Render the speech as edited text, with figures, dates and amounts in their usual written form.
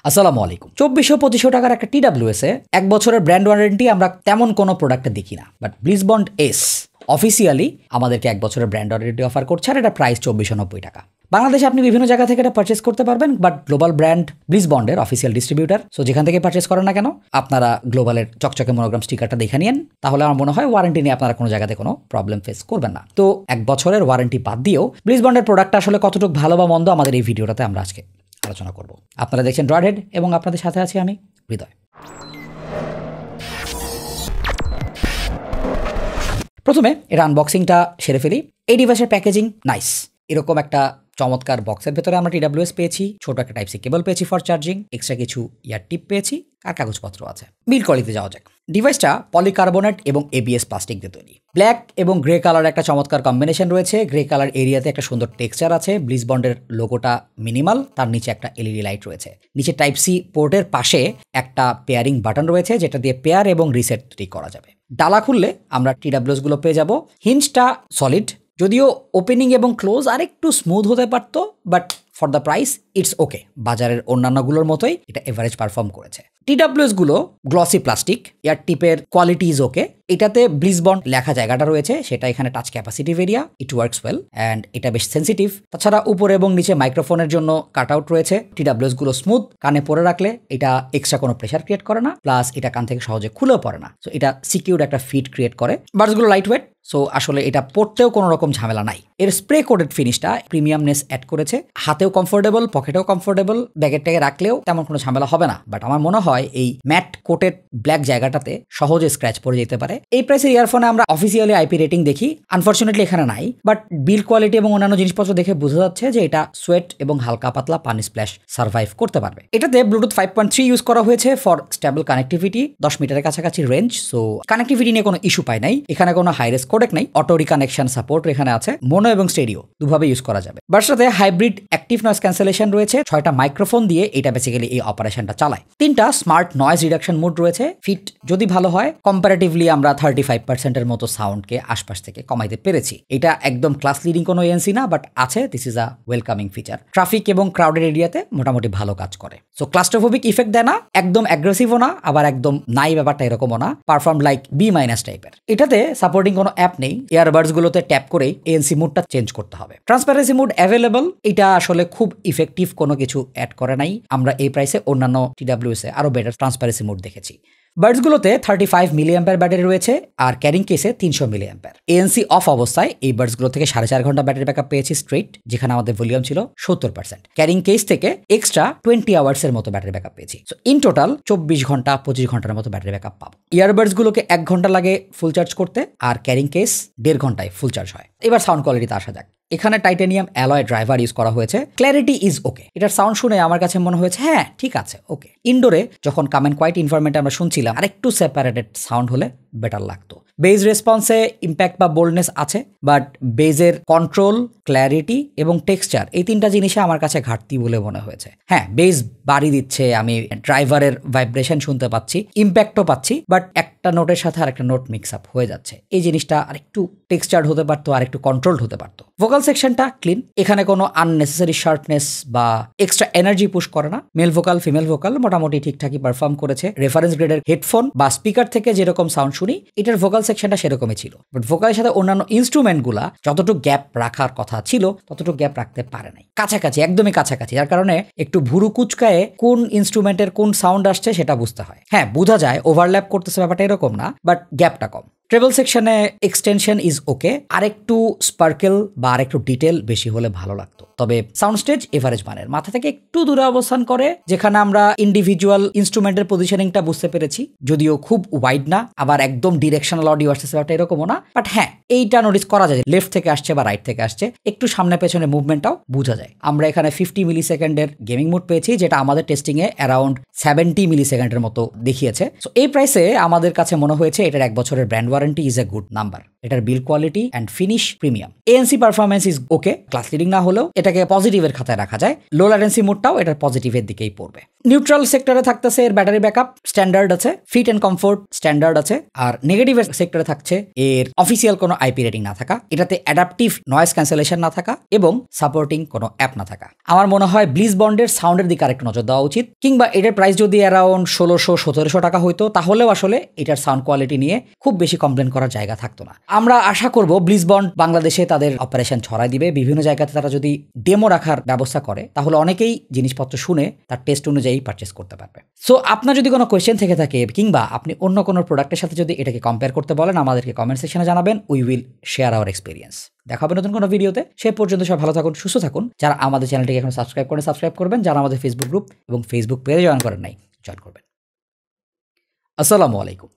আসসালামু আলাইকুম। 2400-2500 টাকার একটা TWS এ 1 বছরের ব্র্যান্ড ওয়ারেন্টি আমরা তেমন কোনো প্রোডাক্টে দেখি না, বাট ব্লিজবন্ড এস অফিসিয়ালি আমাদেরকে 1 বছরের ব্র্যান্ড ওয়ারেন্টি অফার করছে, আর এটা প্রাইস 2490 টাকা। বাংলাদেশে আপনি বিভিন্ন জায়গা থেকে এটা পারচেস করতে পারবেন, বাট গ্লোবাল ব্র্যান্ড ব্লিজবন্ডের অফিসিয়াল ডিস্ট্রিবিউটার, সো যেখান থেকে পারচেস করেন না কেন আপনারা গ্লোবালের চকচকে মনোগ্রাম স্টিকারটা দেখে নিন, তাহলে আমার মনে হয় ওয়ারেন্টি নিয়ে আপনারা কোনো জায়গাতে কোনো প্রবলেম ফেস করবেন না। তো 1 বছরের ওয়ারেন্টি বাদ দিয়েও ব্লিজবন্ডের প্রোডাক্টটা আসলে কতটুকু ভালো বা মন্দ আমাদের এই ভিডিওটাতে আমরা আজকে আলোচনা করব। আপনারা দেখছেন ড্রয়েড এবং আপনাদের সাথে আছি আমি হৃদয়। প্রথমে এটা আনবক্সিংটা সেরে ফেলি। এই ডিভাইসের প্যাকেজিং নাইস, এরকম একটা চমৎকার বক্সের ভেতরে আমরা TWS পেয়েছি, ছোট একটা টাইপ সি কেবল পেয়েছি ফর চার্জিং, এক্সট্রা কিছু ইয়ার টিপ পেয়েছি, আর কাগজপত্র আছে। বিল্ড কোয়ালিটিতে যাওয়া যাক। ডিভাইসটা পলিকার্বনেট এবং ABS প্লাস্টিক দিয়ে তৈরি। ব্ল্যাক এবং গ্রে কালার একটা চমৎকার কম্বিনেশন রয়েছে। গ্রে কালার এরিয়াতে একটা সুন্দর টেক্সচার আছে। ব্লিজবন্ডের লোগোটা মিনিমাল, তার নিচে একটা LED লাইট রয়েছে। নিচে টাইপ সি পোর্টের পাশে একটা পেয়ারিং বাটন রয়েছে, যেটা দিয়ে পেয়ার এবং রিসেট করা যাবে। ডালা খুললে আমরা TWS গুলো পেয়ে যাব। হিঞ্জটা সলিড, যদিও ওপেনিং এবং ক্লোজ আর একটু স্মুথ হতে পারতো, but for the price it's okay. বাজারের অন্যান্যগুলোর মতোই এটা এভারেজ পারফর্ম করেছে। TWS গুলো গ্লসি প্লাস্টিক, এয়ার টিপের কোয়ালিটি ইজ ওকে। এটাতে ব্লিজবন্ড লেখা জায়গাটা রয়েছে, সেটা এখানে touch capacitive area, it works well and এটা বেশ সেন্সিটিভ। তাছাড়া উপরে এবং নিচে মাইক্রোফোনের জন্য কাট আউট রয়েছে। TWS গুলো স্মুথ, কানে পরে রাখলে এটা এক্সট্রা কোনো প্রেশার ক্রিয়েট করে না, প্লাস এটা কান থেকে সহজে খুলেও পড়ে না, সো এটা সিকিউর একটা ফিট ক্রিয়েট করে। বাডসগুলো লাইট ওয়েট, সো আসলে এটা পড়তেও কোনো রকম ঝামেলা নাই। এর স্প্রে কোটেড ফিনিশটা প্রিমিয়ামনেস অ্যাড করেছে। হাতেও কমফোর্টেবল, পকেটেও কমফোর্টেবল, ব্যাগের ট্যাগে রাখলেও তেমন কোনো ঝামেলা হবে না। বাট আমার মনে হয় এই ম্যাট কোটেড ব্ল্যাক জায়গাটাতে সহজে স্ক্র্যাচ পড়ে যেতে পারে। এই প্রাইসের ইয়ারফোনে আমরা অফিসিয়ালি IP রেটিং দেখি, আনফরচুনেটলি এখানে নাই, বাট বিল্ড কোয়ালিটি এবং অন্যান্য জিনিসপত্র দেখে বোঝা যাচ্ছে যে এটা সোয়েট এবং হালকা পাতলা পানি স্প্ল্যাশ সার্ভাইভ করতে পারবে। এটাতে ব্লুটুথ 5.3 ইউজ করা হয়েছে ফর স্টেবল কানেক্টিভিটি, 10 মিটারের কাছাকাছি রেঞ্জ, সো কানেক্টিভিটি নিয়ে কোনো ইস্যু পাই নাই। এখানে কোনো হাই রেস কোডেক নাই, অটো রিকানেকশন সাপোর্ট এখানে আছে, মোনো এবং স্টেরিও দুভাবে ইউজ করা যাবে। বাট সাথে হাইব্রিড অ্যাক্টিভ নয়েজ ক্যান্সেলেশন রয়েছে। 6টা মাইক্রোফোন দিয়ে এটা বেসিক্যালি এই অপারেশনটা চালায়। 3টা স্মার্ট নয়েজ রিডাকশন মোড রয়েছে। ফিট যদি ভালো হয়, কম্পারেটিভলি আমরা 35% মতো সাউন্ডকে আশপাশ থেকে কমাইতে পেরেছি। এটা একদম ক্লাস লিডিং কোনো ANC না, বাট আছে, this is a welcoming feature. Traffic এবং ক্রাউডেড এরিয়াতে মোটামুটি ভালো কাজ করে। সো ক্লাস্ট্রোফোবিক ইফেক্ট দেয় না, একদম অ্যাগ্রেসিভও না, আবার একদম নাই ব্যাপারটা এরকমও না, পারফর্ম লাইক B- টাইপের। এটাতে সাপোর্টিং কোনো অ্যাপ নেই, ইয়ারবাডস গুলোতে ট্যাপ করেই ANC মুডটা চেঞ্জ করতে হবে। ট্রান্সপারেন্সি মুড অ্যাভেলেবল, এটা আসলে খুব ইফেক্টিভ কোনো কিছু অ্যাড করে নাই। আমরা এই প্রাইসে অন্যান্য TWS এ আরো বেটার ট্রান্সপারেন্সি মুড দেখেছি। বাডসগুলোতে 35 mAh ব্যাটারি রয়েছে, আর ক্যারিং কেসে 300 mAh। ANC অফ অবস্থায় এই বাডসগুলো থেকে 4.5 ঘন্টা ব্যাটারি ব্যাকআপ পেয়েছি স্ট্রেট, যেখানে আমাদের ভলিউম ছিল 70%। ক্যারিং কেস থেকে এক্সট্রা 20 আওয়ার্সের মতো ব্যাটারি ব্যাকআপ পেয়েছি। সো ইন টোটাল 24 ঘন্টা 25 ঘন্টার মতো ব্যাটারি ব্যাকআপ পাবো। ইয়ারবাডসগুলোকে 1 ঘন্টা লাগে ফুল চার্জ করতে, আর ক্যারিং কেস 1.5 ঘন্টায় ফুল চার্জ হয়। এবার সাউন্ড কোয়ালিটিতে আসা যাক। এখানে টাইটানিয়াম অ্যালয় ড্রাইভার ইউজ করা হয়েছে। Clarity is okay. এটার সাউন্ড শুনে আমার কাছে মনে হয়েছে হ্যাঁ ঠিক আছে, ওকে। ইনডোরে যখন কাম অ্যান্ড কোয়াইট ইনভারমেন্টে আমরা শুনছিলাম, আরেকটু সেপারেটেড সাউন্ড হলে বেটার লাগতো। বেজ রেসপন্সে ইম্প্যাক্ট বা বোল্ডনেস আছে, বাট বেজের কন্ট্রোল, ক্ল্যারিটি এবং টেক্সচার, এই 3টা জিনিসে আমার কাছে ঘাটতি বলে মনে হয়েছে। হ্যাঁ, বেজ বাড়ি দিচ্ছে, আমি ড্রাইভারের ভাইব্রেশন শুনতে পাচ্ছি, ইম্প্যাক্টও পাচ্ছি, বাট একটা নোটের সাথে আরেকটা নোট মিক্স আপ হয়ে যাচ্ছে। এই জিনিসটা আরেকটু টেক্সচার্ড হতে পারতো, আরেকটু কন্ট্রোলড হতে পারতো। ভোকাল সেকশনটা ক্লিন, এখানে কোনো আননেসেসারি শার্পনেস বা এক্সট্রা এনার্জি পুশ করে না। মেল ভোকাল, ফিমেল ভোকাল মোটামুটি ঠিকঠাকই পারফর্ম করেছে। রেফারেন্স গ্রেডের হেডফোন বা স্পিকার থেকে যেরকম সাউন্ড শুনি, এটার ভোকাল সেকশনটা সেরকমই ছিল, বাট ভোকালের সাথে অন্যান্য ইনস্ট্রুমেন্টগুলা যতটুকু গ্যাপ রাখার কথা ছিল ততটুকু গ্যাপ রাখতে পারে নাই। কাছাকাছি, একদমই কাছাকাছি, যার কারণে একটু ভুরু কুচকায়ে কোন ইনস্ট্রুমেন্টের কোন সাউন্ড আসছে সেটা বুঝতে হয়। হ্যাঁ, বোঝা যায় ওভারল্যাপ করতেছে, ব্যাপারটা এরকম না, বাট গ্যাপটা কম। ট্রেবল সেকশনে এক্সটেনশন ইজ ওকে, আরেকটু স্পার্কেল বা আরেকটু ডিটেল বেশি হলে ভালো লাগতো। তবে সাউন্ড স্টেজ এভারেজ মানের, মাথা থেকে একটু দূরে অবস্থান করে, যেখানে আমরা ইন্ডিভিজুয়াল ইনস্ট্রুমেন্টের পজিশনিংটা বুঝতে পেরেছি, যদিও খুব ওয়াইড না, আবার একদম ডিরেকশনাল অডিও আসতেছে ব্যাপারটা এরকমও না, বাট হ্যাঁ এইটা নোটিস করা যায়, লেফট থেকে আসছে বা রাইট থেকে আসছে, একটু সামনে পেছনে মুভমেন্টটাও বোঝা যায়। আমরা এখানে 50 মিলিসেকেন্ডের গেমিং মোড পেয়েছি, যেটা আমাদের টেস্টিং এ অ্যারাউন্ড 70 মিলিসেকেন্ডের মতো দেখিয়েছে। সো এই প্রাইসে আমাদের কাছে মনে হয়েছে এটার 1 বছরের brand warranty is a good number. এটার build quality and finish premium. ANC performance is okay, class leading না হলেও এটাকে পজিটিভের খাতায় রাখা যায়। লো ল্যাটেন্সি মোডটাও এটার পজিটিভের দিকেই পড়বে। নিউট্রাল সেক্টরে থাকতেছে এর ব্যাটারি ব্যাকআপ স্ট্যান্ডার্ড আছে, ফিট অ্যান্ড কমফোর্ট স্ট্যান্ডার্ড আছে। আর নেগেটিভ সেক্টরে থাকছে এর অফিসিয়াল কোনো আইপি রেটিং না থাকা, এটাতে অ্যাডাপটিভ নয়েজ ক্যান্সেলেশন না থাকা এবং সাপোর্টিং কোনো অ্যাপ না থাকা। আমার মনে হয় ব্লিজ বন্ডের সাউন্ডের দিকে আরেকটু নজর দেওয়া উচিত, কিংবা এটার প্রাইস যদি অ্যারাউন্ড 1600-1700 টাকা হইতো তাহলেও আসলে এটার সাউন্ড কোয়ালিটি নিয়ে খুব বেশি কমপ্লেন করার জায়গা থাকতো না। আমরা আশা করব ব্লিজ বন্ড বাংলাদেশে তাদের অপারেশন ছড়াই দিবে, বিভিন্ন জায়গাতে তারা যদি ডেমো রাখার ব্যবস্থা করে তাহলে অনেকেই জিনিসপত্র শুনে তার টেস্ট অনুযায়ী পারচেস করতে পারবে। সো আপনার যদি কোনো কোয়েশ্চেন থেকে থাকে কিংবা আপনি অন্য কোনো প্রোডাক্টের সাথে যদি এটাকে কম্পেয়ার করতে বলেন, আমাদেরকে কমেন্ট সেকশনে জানাবেন। We will share our experience. দেখা হবে নতুন কোনো ভিডিওতে। সে পর্যন্ত সব ভালো থাকুন, সুস্থ থাকুন। যারা আমাদের চ্যানেলটিকে এখন সাবস্ক্রাইব করেন সাবস্ক্রাইব করবেন, যারা আমাদের ফেসবুক গ্রুপ এবং ফেসবুক পেজে জয়েন করেন নাই জয়েন করবেন। আসসালামু আলাইকুম।